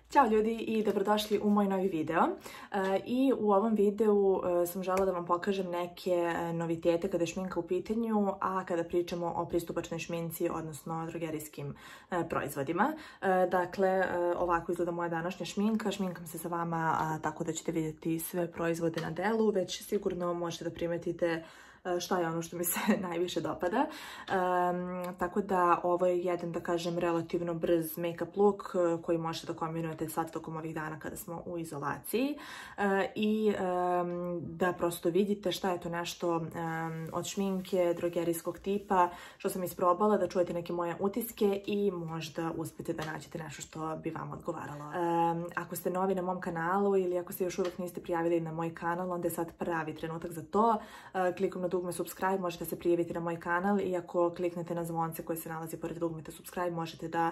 Ćao ljudi i dobrodošli u moj novi video. I u ovom videu sam želela da vam pokažem neke novitete kada je šminka u pitanju, a kada pričamo o pristupačnoj šminci, odnosno drogerijskim proizvodima. Dakle, ovako izgleda moja današnja šminka. Šminkam se sa vama tako da ćete vidjeti sve proizvode na delu, već sigurno možete da primetite šta je ono što mi se najviše dopada. Tako da ovo je jedan, da kažem, relativno brz make-up look koji možete da kombinujete sad tokom ovih dana kada smo u izolaciji i da prosto vidite šta je to nešto od šminke drogerijskog tipa što sam isprobala, da čujete neke moje utiske i možda uspete da nađete nešto što bi vam odgovaralo. Ako ste novi na mom kanalu ili ako se još uvijek niste prijavili na moj kanal, onda je sad pravi trenutak za to. Klikom na dugme subscribe možete se prijaviti na moj kanal i ako kliknete na zvonce koje se nalazi pored dugmeta subscribe možete da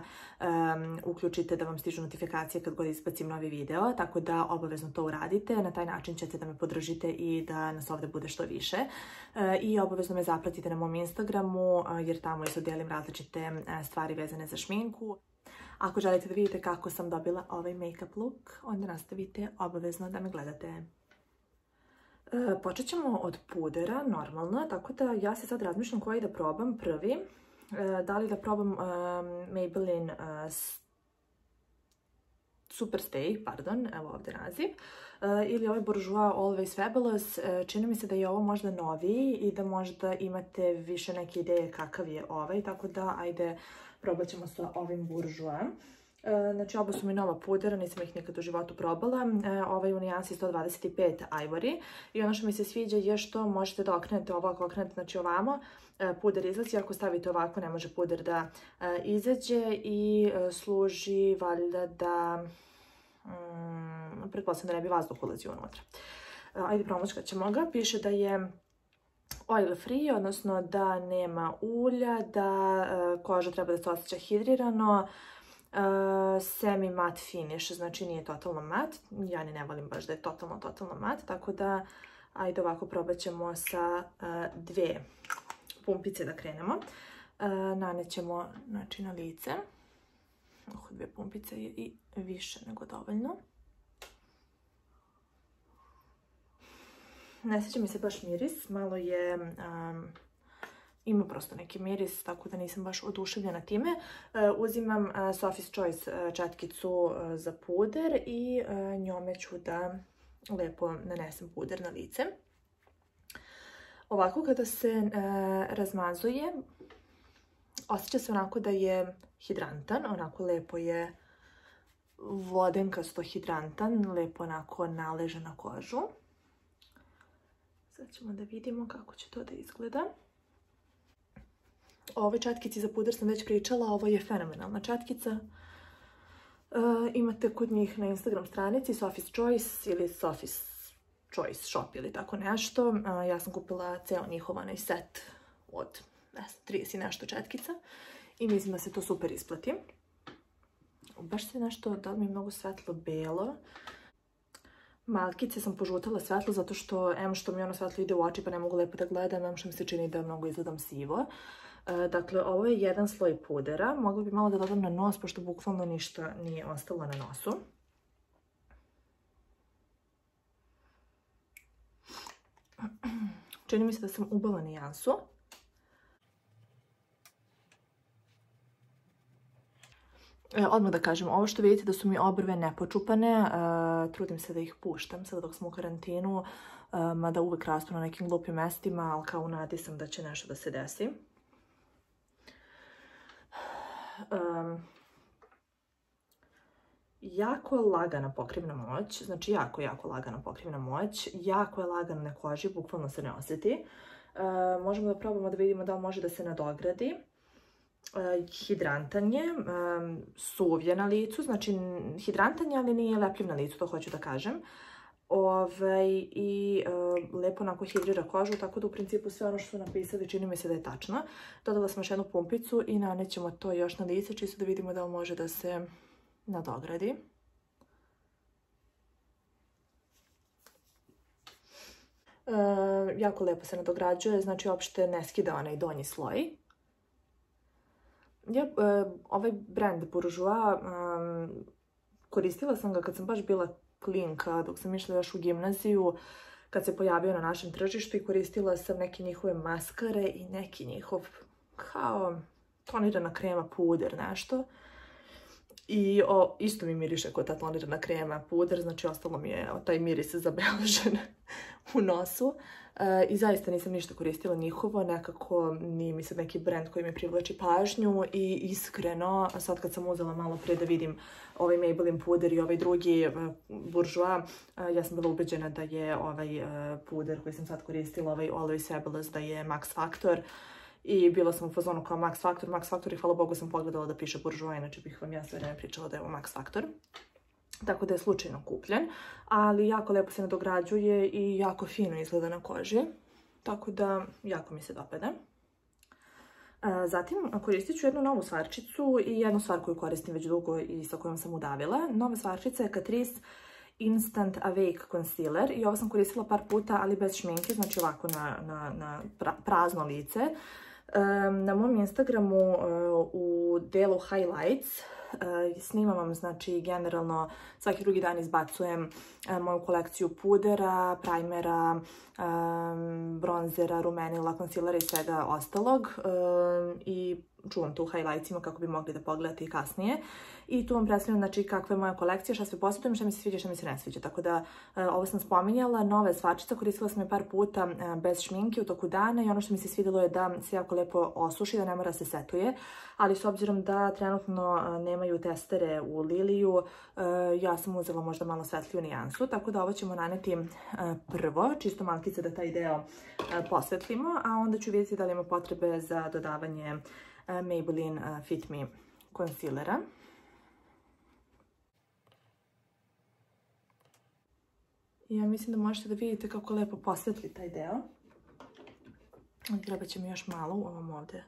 uključite da vam stižu notifikacije kad god izbacim novi video, tako da obavezno to uradite. Na taj način ćete da me podržite i da nas ovdje bude što više. I obavezno me zapratite na mom Instagramu jer tamo isto dijelim različite stvari vezane za šminku. Ako želite da vidite kako sam dobila ovaj make-up look, onda nastavite obavezno da me gledate. Počet ćemo od pudera, normalno, tako da ja se sad razmišljam koji da probam prvi. Da li da probam Maybelline Superstay, pardon, evo ovdje naziv, ili ovaj Bourjois Always Fabulous. Čini mi se da je ovo možda noviji i da možda imate više neke ideje kakav je ovaj, tako da ajde probat ćemo sa ovim Bourjois. Znači, oba su mi nova pudera, nisam ih nikad u životu probala. Ovaj je u nijansi 125 Ivory i ono što mi se sviđa je što možete da okrenete ovo, ako okrenete znači ovamo, puder izlazi, ako stavite ovako ne može puder da izađe i služi valjda da, pretpostavljam da ne bi vazduh ulazio unutra. Ajde promučkat ćemo ga, piše da je oil free, odnosno da nema ulja, da koža treba da se osjeća hidrirano, semi mat finish, znači nije totalno mat. Ja ni ne volim baš da je totalno mat, tako da ajde ovako probat ćemo sa dve pumpice da krenemo. Nanećemo znači na lice. Dve pumpice je i više nego dovoljno. Ne sviđa mi se baš miris, malo je ima prosto neki miris, tako da nisam baš oduševljena time. Uzimam Sophie's Choice četkicu za puder i njome ću da lepo nanesem puder na lice. Ovako kada se razmazuje, osjeća se onako da je hidrantan, onako lepo je vodenkasto hidrantan, lepo onako naleže na kožu. Sad ćemo da vidimo kako će to da izgleda. O ovoj četkici za puder sam već pričala, ovo je fenomenalna četkica. Imate kod njih na Instagram stranici Sophie's Choice ili Sophie's Choice Shop ili tako nešto. Ja sam kupila ceo njihov onaj set od 30 i nešto četkica i mislim da se to super isplati. Baš se nešto, da li mi je mnogo svetlo belo. Malkice sam požutala svetlo zato što što mi ono svetlo ide u oči pa ne mogu lepo da gledam, što mi se čini da mnogo izgledam sivo. Dakle, ovo je jedan sloj pudera. Mogla bi malo da dodam na nos, pošto bukvalno ništa nije ostalo na nosu. Čini mi se da sam ubala nijansu. Odmah da kažem, ovo što vidite da su mi obrve nepočupane, trudim se da ih puštam sada dok smo u karantinu, mada uvek rastu na nekim glupim mestima, ali kao u nadi sam da će nešto da se desi. Jako lagana pokrivna moć, znači jako lagana pokrivna moć, jako je lagana na koži, bukvalno se ne osjeti. Možemo da probamo da vidimo da li može da se nadogradi. Hidrantan je, suv je na licu, znači hidrantan je, ali nije lepljiv na licu, to hoću da kažem. I lepo onako hidrira kožu, tako da u principu sve ono što su napisali čini mi se da je tačno. Dodala sam još jednu pumpicu i nanećemo to još na lice, čisto da vidimo da li može da se nadogradi. Jako lepo se nadograđuje, znači uopšte ne skida onaj donji sloj. Ovaj brand Bourjois koristila sam ga kad sam baš bila klinka, dok sam išla još u gimnaziju, kad se pojavio na našem tržištu i koristila sam neke njihove maskare i neki njihov kao tonirana krema, puder, nešto. I isto mi miriše kao ta tonirana krema, puder, znači ostalo mi je taj miris zabeležen u nosu. I zaista nisam ništa koristila njihovo, nekako nije mi sad neki brand koji mi privlači pažnju i iskreno, sad kad sam uzela malo pre da vidim ovaj Maybelline puder i ovaj drugi Bourjois, ja sam bila ubeđena da je ovaj puder koji sam sad koristila, ovaj Always Fabulous, da je Max Factor. I bila sam u fazonu kao Max Factor i hvala Bogu sam pogledala da piše Bourjois, inače bih vam ja sve vreme pričala da je ovo Max Factor. Tako da je slučajno kupljen, ali jako lepo se nadograđuje i jako fino izgleda na koži. Tako da jako mi se dopada. Zatim koristit ću jednu novu stvarčicu i jednu stvar koju koristim već dugo i sa kojom sam udavila. Nova stvarčica je Catrice Instant Awake Concealer i ovo sam koristila par puta, ali bez šminke, znači ovako na prazno lice. Na mom Instagramu u delu highlights snimam vam, znači generalno svaki drugi dan izbacujem moju kolekciju pudera, primera, bronzera, rumenila, concealera i svega ostalog i čuvam tu u highlightsima kako bi mogli da pogledate i kasnije. I tu vam predstavljam znači kakva je moja kolekcija, šta sve posjetujem, šta mi se sviđa, šta mi se ne sviđa. Tako da ovo sam spominjala, nova je stvarčica, koristila sam je par puta bez šminke u toku dana i ono što mi se svidjelo je da se jako lepo osuši, da ne mora se setuje. Ali s obzirom da trenutno nemaju testere u Liliju, ja sam uzela možda malo svetliju nijansu, tako da ovo ćemo naneti prvo, čisto malkice da taj deo posvetlimo, a onda ću vidjeti da li ima potrebe za dodavanje Maybelline Fit Me concealera. Ja mislim da možete da vidite kako lepo posvetli taj deo. Treba će mi još malo u ovom ovdje,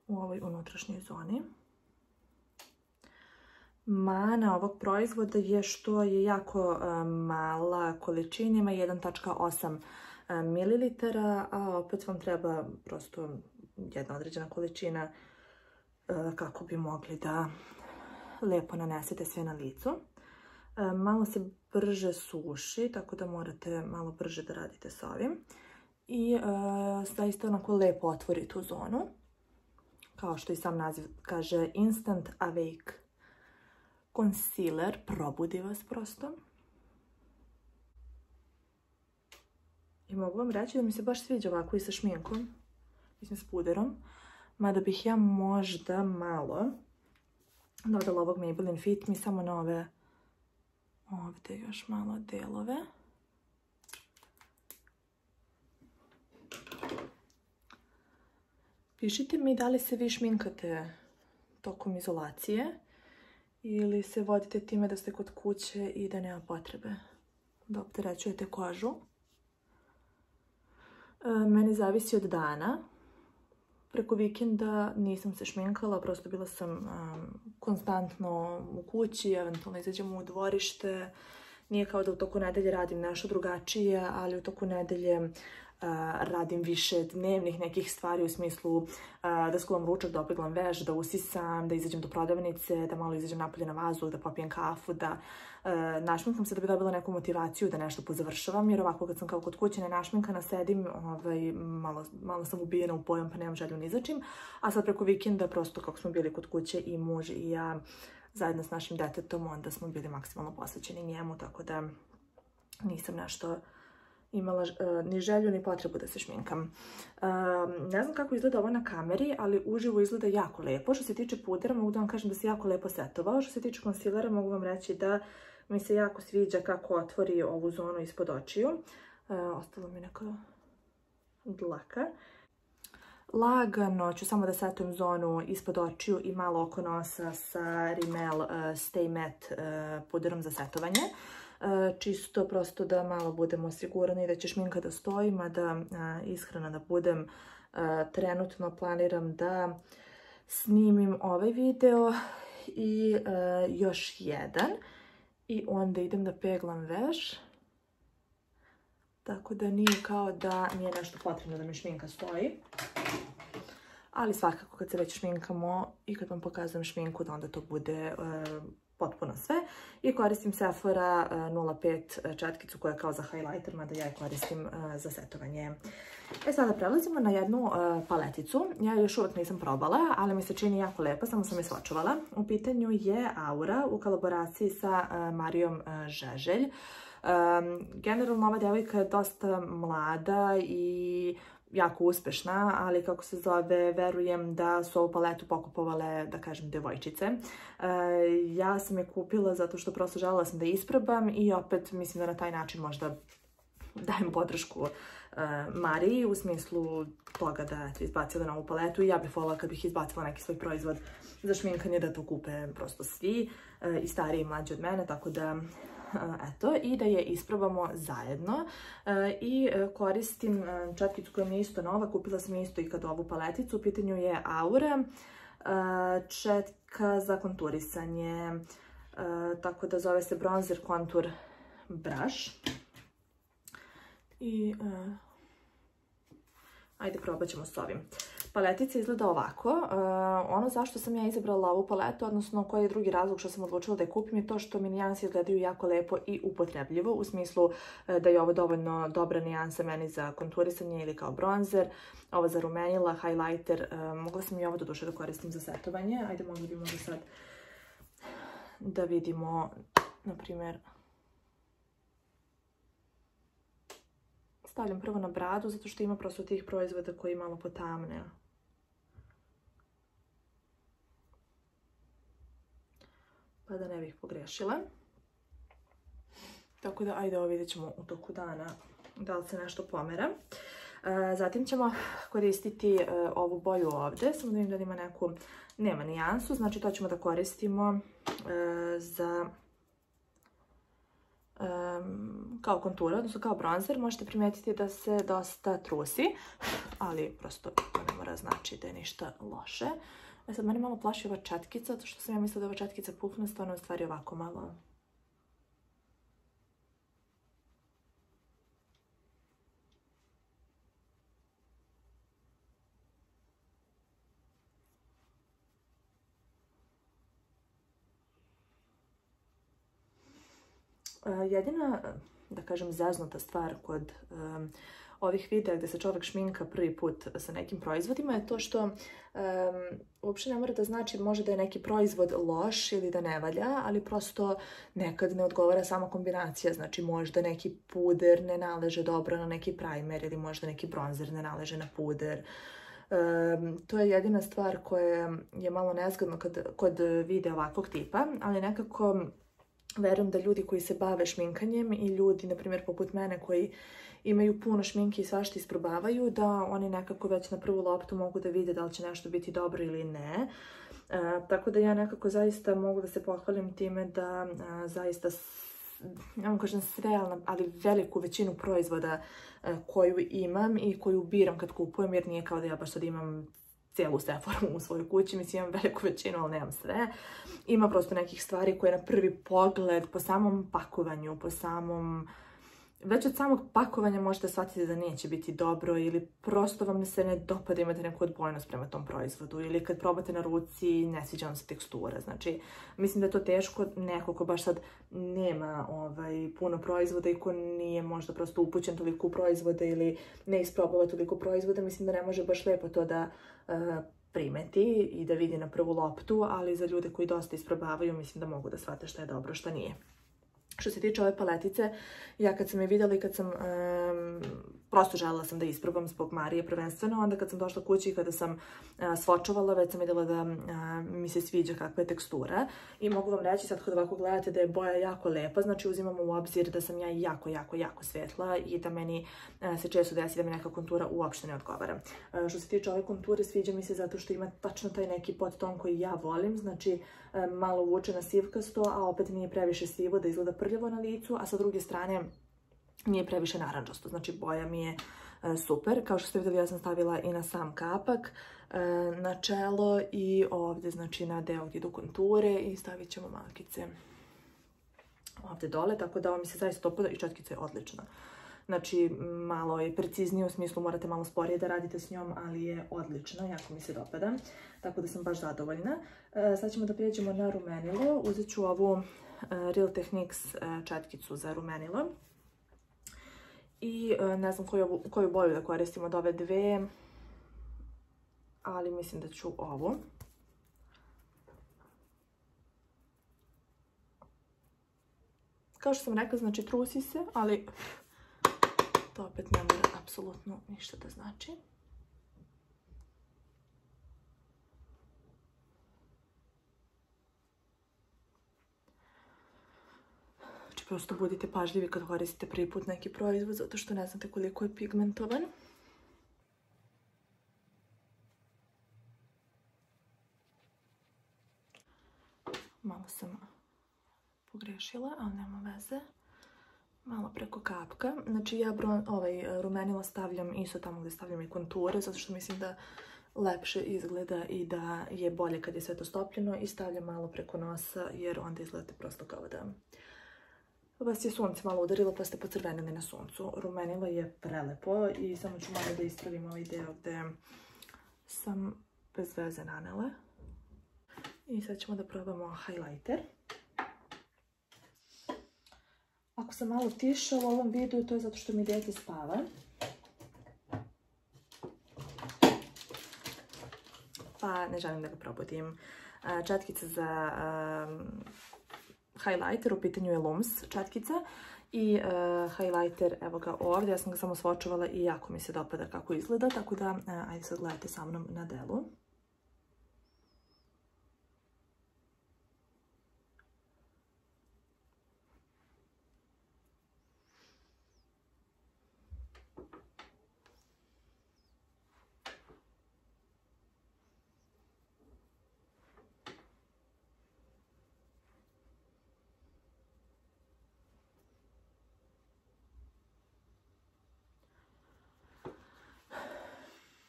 u ovoj unutrašnjoj zoni. Mana ovog proizvoda je što je jako mala količina, ima 1,8 ml, a opet vam treba prosto jedna određena količina kako bi mogli da lepo nanesete sve na licu. Malo se brže suši, tako da morate malo brže da radite s ovim. I zaista onako lepo otvori tu zonu. Kao što i sam naziv kaže, Instant Awake Concealer, probudi vas prosto. I mogu vam reći da mi se baš sviđa ovako i sa šminkom, mislim s puderom. Mada bih ja možda malo dodala ovog Maybelline Fit Me samo na ove ovdje još malo delove. Pišite mi da li se vi šminkate tokom izolacije ili se vodite time da ste kod kuće i da nema potrebe da opterećujete kožu. Meni zavisi od dana. Preko vikenda nisam se šminkala, prosto bila sam konstantno u kući, eventualno izađemo u dvorište. Nije kao da u toku nedelje radim nešto drugačije, ali u toku nedelje radim više dnevnih nekih stvari u smislu da skuvam ručak, da opeglam veš, da usisam, da izađem do prodavnice, da malo izađem napolje na vazduh, da popijem kafu, da našminkam se da bi dobila neku motivaciju da nešto pozavršavam, jer ovako kad sam kao kod kuće ne našminkana sedim, malo sam ubijena u pojam pa nemam želju ni za čim, a sad preko vikenda prosto kako smo bili kod kuće i muž i ja zajedno s našim detetom, onda smo bili maksimalno posvećeni njemu, tako da nisam nešto imala ni želju ni potrebu da se šminkam. Ne znam kako izgleda ovo na kameri, ali uživo izgleda jako lepo. Što se tiče pudera, mogu da vam kažem da se jako lepo setovao. Što se tiče konsilera, mogu vam reći da mi se jako sviđa kako otvori ovu zonu ispod očiju. Ostalo mi neka dlaka. Lagano ću samo da setujem zonu ispod očiju i malo oko nosa sa Rimmel Stay Matte puderom za setovanje. Čisto prosto da malo budemo osigurani da će šminka da stoji, mada iskreno da budem, trenutno planiram da snimim ovaj video i još jedan i onda idem da peglam veš, tako da nije kao da nije nešto potrebno da mi šminka stoji. Ali svakako kad se već šminkamo i kad vam pokazujem šminku da onda to bude potpuno sve. I koristim Sephora 05 četkicu koja je kao za highlighter, mada ja je koristim za setovanje. Sada prelazimo na jednu paleticu. Ja još uvijek nisam probala, ali mi se čini jako lepa, samo sam je svačovala. U pitanju je Aura u kolaboraciji sa Marijom Žeželj. Generalno ova djevojka je dosta mlada i jako uspešna, ali kako se zove, verujem da su ovu paletu pokupovale, da kažem, djevojčice. Ja sam je kupila zato što prosto želela sam da isprobam i opet mislim da na taj način možda dajem podršku Mariji u smislu toga da je izbacila novu paletu i ja bih voljela kad bih izbacila neki svoj proizvod za šminkanje da to kupe prosto svi i stariji i mlađi od mene, tako da eto, i da je isprobamo zajedno. I koristim četkicu koja mi je isto nova, kupila sam isto i kad ovu paleticu, u pitanju je Aura, četka za konturisanje, tako da zove se Bronzer Contour Brush. I ajde probat ćemo s ovim. Paletica izgleda ovako. Ono zašto sam ja izabrala ovu paletu, odnosno koji je drugi razlog što sam odlučila da je kupim, je to što mi nijanse izgledaju jako lepo i upotrebljivo, u smislu da je ovo dovoljno dobra nijansa meni za konturisanje ili kao bronzer, ovo za rumenila, highlighter. Mogla sam i ovo do duše da koristim za setovanje. Ajde, mogli bi možda sad da vidimo, na primjer, stavljam prvo na bradu zato što ima prosto tih proizvoda koji malo potamne. Pa da ne bih pogrešila. Tako da, ajde, ovo vidjet ćemo u toku dana da li se nešto pomera. Zatim ćemo koristiti ovu boju ovde, samo da vidim da ima neku, nema nijansu, znači to ćemo da koristimo za kao kontura, odnosno kao bronzer. Možete primetiti da se dosta trusi, ali prosto to ne mora znači da je ništa loše. Sad mene malo plaši ova četkica, zato što sam ja mislila da ova četkica puknasta, ona je u stvari ovako malo. Jedina, da kažem, zeznuta stvar kod ovih videa gdje se čovjek šminka prvi put sa nekim proizvodima je to što uopće ne mora da znači može da je neki proizvod loš ili da ne valja, ali prosto nekad ne odgovara sama kombinacija. Znači možda neki puder ne naleže dobro na neki primer ili možda neki bronzer ne naleže na puder. To je jedina stvar koja je malo nezgodno kod videa ovakvog tipa, ali nekako verujem da ljudi koji se bave šminkanjem i ljudi, na primjer, poput mene koji imaju puno šminke i svašta isprobavaju, da oni nekako već na prvu loptu mogu da vide da li će nešto biti dobro ili ne. Tako da ja nekako zaista mogu da se pohvalim time da zaista, ne mogu kažem sve, ali veliku većinu proizvoda koju imam i koju biram kad kupujem, jer nije kao da ja baš sad imam cijelu Sephoru u svojoj kući, mislim imam veliku većinu, ali nemam sve. Ima prosto nekih stvari koje na prvi pogled, po samom pakovanju, već od samog pakovanja možete shvatiti da neće biti dobro ili prosto vam se ne dopada, imate neku odbojnost prema tom proizvodu ili kad probate na ruci ne sviđa vam se tekstura. Znači, mislim da je to teško neko ko baš sad nema puno proizvoda i ko nije možda prosto upućen toliko u proizvode ili ne isprobava toliko proizvoda, mislim da ne može baš lepo to da primeti i da vidi na prvu loptu, ali za ljude koji dosta isprobavaju mislim da mogu da shvate šta je dobro, šta nije. Što se tiče ove paletice, ja kad sam je vidjela i kad sam prosto željela sam da isprobam zbog Marije prvenstveno, onda kad sam došla kući i kada sam svočovala, već sam vidjela da mi se sviđa kakva je tekstura. I mogu vam reći sad kad ovako gledate da je boja jako lepa, znači uzimamo u obzir da sam ja jako svetla i da meni se često desi da mi neka kontura uopšte ne odgovara. Što se tiče ove konture, sviđa mi se zato što ima tačno taj neki podton koji ja volim, znači malo vuče na sivkasto, a opet nije previše sivo da izgleda prljavo na licu, a sa druge strane nije previše narančasto, znači boja mi je super. Kao što ste vidjeli, ja sam stavila i na sam kapak, na čelo i ovdje, znači na deo gdje idu konture i stavit ćemo makice ovdje dole, tako da ovo mi se zaista dopada i četkica je odlična. Znači, malo je preciznije, u smislu morate malo sporije da radite s njom, ali je odlična, jako mi se dopada. Tako da sam baš zadovoljna. Sad ćemo da prijeđemo na rumenilo. Uzet ću ovu Real Techniques četkicu za rumenilo. I ne znam koju boju da koristim od ove dve, ali mislim da ću ovu. Kao što sam rekla, znači trusi se, ali to opet ne mora apsolutno ništa da znači. Znači, prosto budite pažljivi kad koristite prvi put neki proizvod, zato što ne znate koliko je pigmentovan. Malo sam pogrešila, ali nema veze. Malo preko kapka. Znači, ja rumenilo stavljam isto tamo gdje stavljam i konture, zato što mislim da lepše izgleda i da je bolje kad je sve to stopljeno, i stavljam malo preko nosa, jer onda izgledate prosto kao da vas je sunce malo udarilo pa ste pocrvenili na suncu. Rumenilo je prelepo i samo ću malo da ispravim ovaj deo gde sam bez veze nanela. I sad ćemo da probamo highlighter. Ako sam malo tiša u ovom videu, to je zato što mi dete spava. Pa ne želim da ga probudim. Četkica za highlighter, u pitanju je Lums četkica. I highlighter, evo ga ovdje, ja sam ga samo svočovala i jako mi se dopada kako izgleda, tako da ajde sad gledajte sa mnom na delu.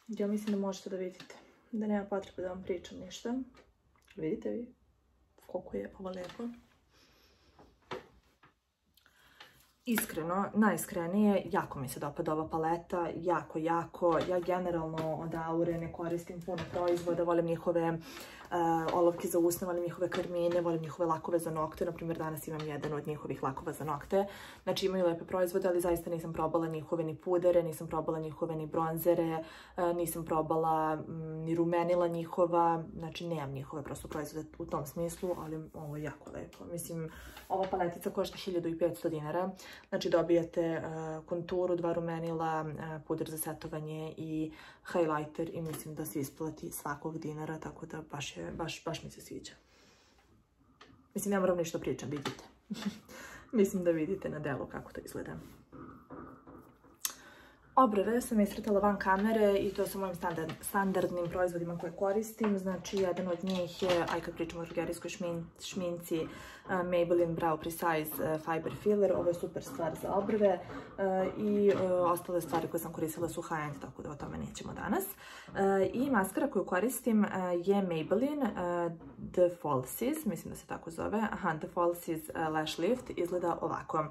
Ja mislim da možete da vidite, da nema potrebe da vam pričam ništa. Vidite vi koliko je ovo lepo. Iskreno, najiskrenije, jako mi se dopada ova paleta, jako. Ja generalno od Aure ne koristim puno proizvoda, volim njihove olovke za usne, volim njihove karmine, volim njihove lakove za nokte. Naprimjer, danas imam jedan od njihovih lakova za nokte. Znači, imaju lepe proizvode, ali zaista nisam probala njihove ni pudere, nisam probala njihove ni bronzere, nisam probala ni rumenila njihova. Znači, nemam njihove prosto proizvode u tom smislu, ali ovo je jako lepo. Mislim, ova paletica košta 1500 dinara. Znači, dobijate konturu, 2 rumenila, puder za setovanje i highlighter, i mislim da se isplati svakog dinara, tako da baš mi se sviđa. Mislim, ne moram ništa pričam, vidite. Mislim da vidite na delu kako to izgleda. Obrve sam iscrtala van kamere i to su mojim standardnim proizvodima koje koristim. Znači, jedan od njih je, kad pričamo o žugerijskoj šminci, Maybelline Brow Precise Fiber Filler. Ovo je super stvar za obrve i ostale stvari koje sam koristila su high-end, tako da o tome nećemo danas. I maskara koju koristim je Maybelline The Falsies, mislim da se tako zove. The Falsies Lash Lift, izgleda ovako.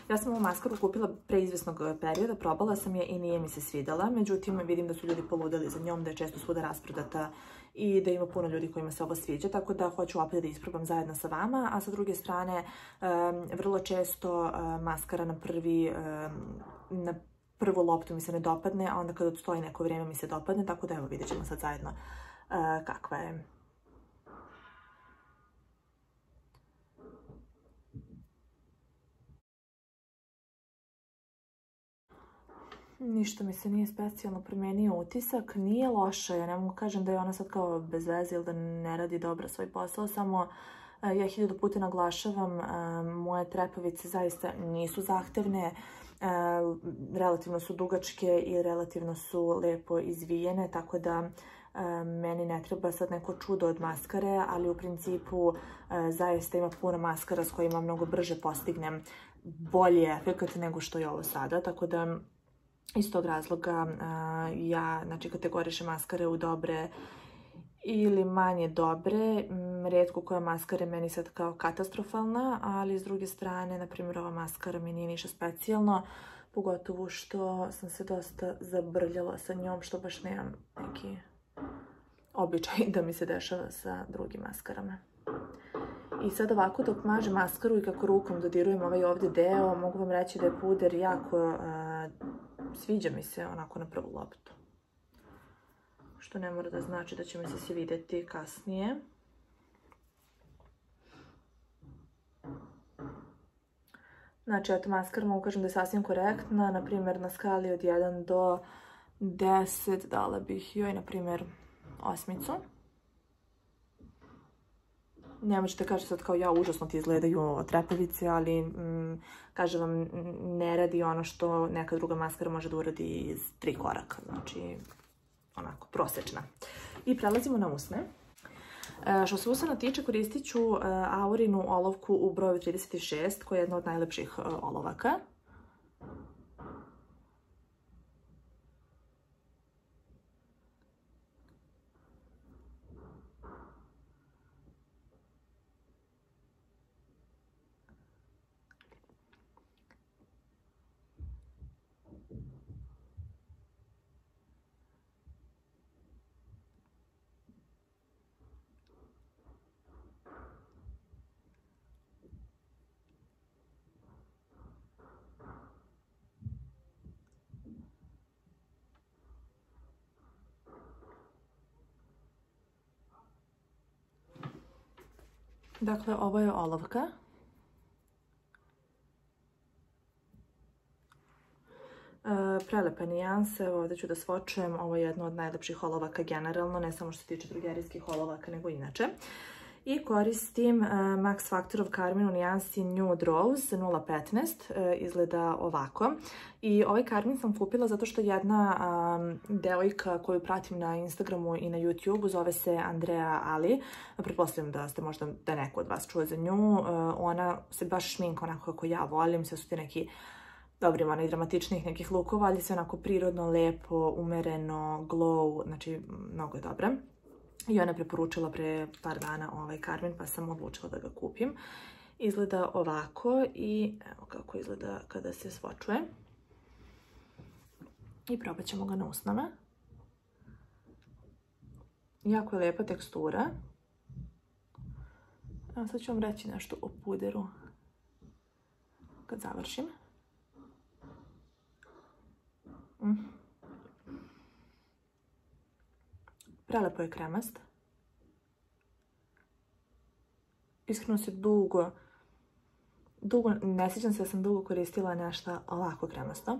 Ja sam ovu maskaru kupila pre izvesnog perioda, probala sam je i nije mi se svidjela, međutim vidim da su ljudi poludeli za njom, da je često svuda rasprodata i da ima puno ljudi kojima se ovo sviđa, tako da hoću opet da isprobam zajedno sa vama. A sa druge strane, vrlo često maskara na prvu loptu mi se ne dopadne, a onda kad odstoji neko vrijeme mi se dopadne, tako da evo vidjet ćemo sad zajedno kakva je. Ništa mi se nije specijalno promijenio utisak, nije loša, ja ne mogu kažem da je ona sad kao bez veze ili da ne radi dobro svoj posao, samo ja 1000 puta naglašavam, moje trepavice zaista nisu zahtevne, relativno su dugačke i relativno su lepo izvijene, tako da meni ne treba sad neko čudo od maskare, ali u principu zaista ima puno maskara s kojima mnogo brže postignem bolji efekt nego što je ovo sada, tako da iz tog razloga ja kategorišem maskare u dobre ili manje dobre. Rijetko koja maskara je meni sad kao katastrofalna, ali s druge strane, na primjer, ova maskara mi nije ništa specijalno. Pogotovo što sam se dosta zabrljala sa njom, što baš nemam neki običaj da mi se dešava sa drugim maskarama. I sad ovako dok mažem maskaru i kako rukom dodirujem ovaj ovdje deo, mogu vam reći da je puder jako, sviđa mi se onako na prvu loptu. Što ne mora da znači da će mi se svi vidjeti kasnije. Znači, eto, maskara mogu kažem da je sasvim korektna. Naprimjer, na skali od 1 do 10 dala bih joj, naprimjer, 8. Ne možete kažete sad kao ja, užasno ti izgledaju trepavice, ali kažem vam, ne radi ono što neka druga maskara može da uradi iz 3 koraka. Znači, onako, prosječna. I prelazimo na usne. Što se usana tiče, koristit ću Aurinu olovku u broju 36, koja je jedna od najlepših olovaka. Dakle, ovo je olovka. Prelepe nijanse, ovdje ću da svočujem, ovo je jedna od najlepših olovaka generalno, ne samo što se tiče drogerijskih olovaka, nego inače. I koristim Max Factorov Carmin u nijansi Nude Rose 015, izgleda ovako. I ovaj Carmin sam kupila zato što jedna devojka koju pratim na Instagramu i na YouTubeu zove se Andrea Ali. Pretpostavljam da ste možda da neko od vas čuje za nju. Ona se baš šminka onako kako ja volim, sve su ti neki dobri, ima i dramatičnih nekih lukova, ali sve onako prirodno, lepo, umereno, glow, znači mnogo je dobra. I ona je preporučila pre par dana ovaj Carmin, pa sam odlučila da ga kupim. Izgleda ovako i evo kako izgleda kada se svočuje. I probat ćemo ga na usnama. Jako je lepa tekstura. Evo sad ću vam reći nešto o puderu kad završim. Prelepo je kremast. Iskreno se dugo, ne sjećam se da sam dugo koristila nešto ovako kremasto.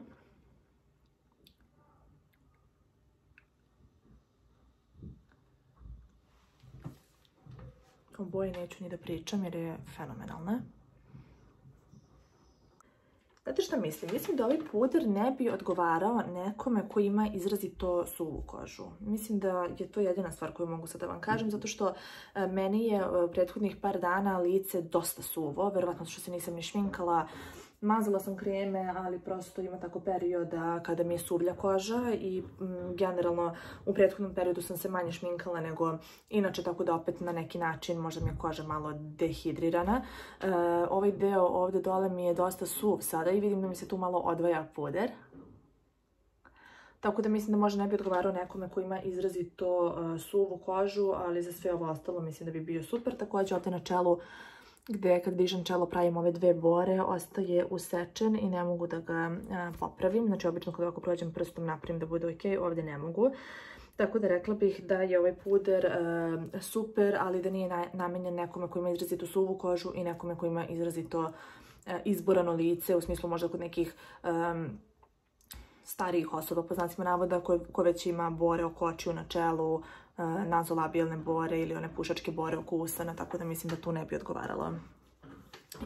O boji neću ni da pričam jer je fenomenalna. Znate šta mislim? Mislim da ovaj puder ne bi odgovarao nekome koji ima izrazito suvu kožu. Mislim da je to jedina stvar koju mogu sad da vam kažem, zato što meni je prethodnih par dana lice dosta suvo, verovatno što se nisam ni šminkala. Mazala sam kreme, ali prosto ima tako perioda kada mi je suvlja koža i generalno u prethodnom periodu sam se manje šminkala nego inače, tako da opet na neki način možda mi je koža malo dehidrirana. Ovaj deo ovdje dole mi je dosta suv sada i vidim da mi se tu malo odvaja puder. Tako da mislim da možda ne bi odgovarao nekome koji ima izrazito suvu kožu, ali za sve ovo ostalo mislim da bi bio super. Također ovdje na čelu, gdje kad dižem čelo pravim ove dve bore, ostaje usečen i ne mogu da ga popravim. Znači obično kad ovako prođem prstom napravim da bude ok, ovdje ne mogu. Tako da rekla bih da je ovaj puder super, ali da nije namenjen nekome koji ima izrazito suvu kožu i nekome koji ima izrazito izborano lice, u smislu možda kod nekih starijih osoba, po znacima navoda, ko već ima bore oko očiju na čelu, nazolabijalne bore ili one pušačke bore oko usana, tako da mislim da tu ne bi odgovaralo.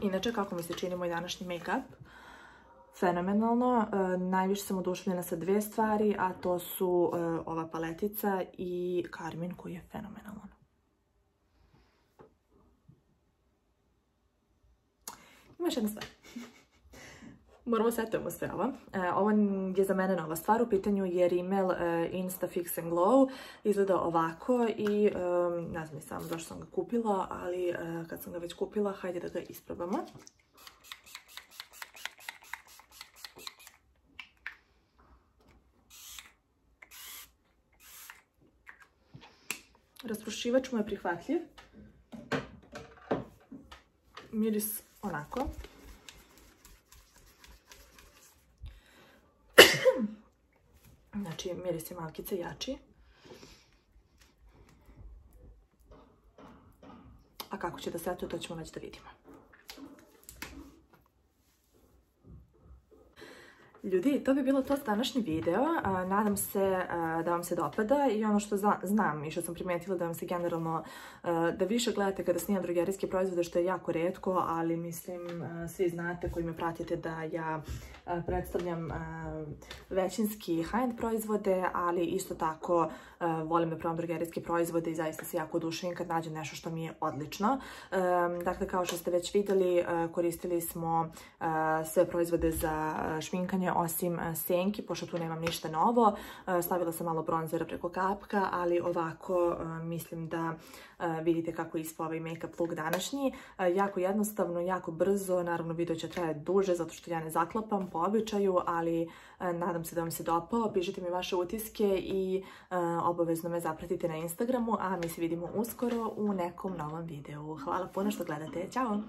Inače, kako mi se čini moj današnji make-up? Fenomenalno. Najviše sam oduševljena sa dve stvari, a to su ova paletica i Carmin koji je fenomenalan. Ima još jedna stvar. Moramo setujemo sve ovo. Ovo je za mene nova stvar, u pitanju je Rimmel Insta Fix and Glow. Izgleda ovako i ne znam sam zašto sam ga kupila, ali kad sam ga već kupila, hajde da ga isprobamo. Raspršivač mu je prihvatljiv. Miris onako. Znači, miris je malkice jači. A kako će da setuje, to ćemo već da vidimo. Ljudi, to bi bilo to za današnji video. Nadam se da vam se dopada i ono što znam i što sam primetila da vam se generalno da više gledate kada snimam drogerijske proizvode, što je jako retko, ali mislim svi znate koji me pratite da ja predstavljam većinski high-end proizvode, ali isto tako volim da probam drogerijske proizvode i zaista se jako oduševim kad nađem nešto što mi je odlično. Dakle, kao što ste već vidjeli, koristili smo sve proizvode za šminkanje osim senki, pošto tu nemam ništa novo. Stavila sam malo bronzera preko kapka, ali ovako mislim da vidite kako ispao ovaj make-up look današnji. Jako jednostavno, jako brzo, naravno video će trajati duže zato što ja ne zaklapam po običaju, ali nadam se da vam se dopao. Pišite mi vaše utiske i obavezno me zapratite na Instagramu, a mi se vidimo uskoro u nekom novom videu. Hvala puno što gledate, ćao!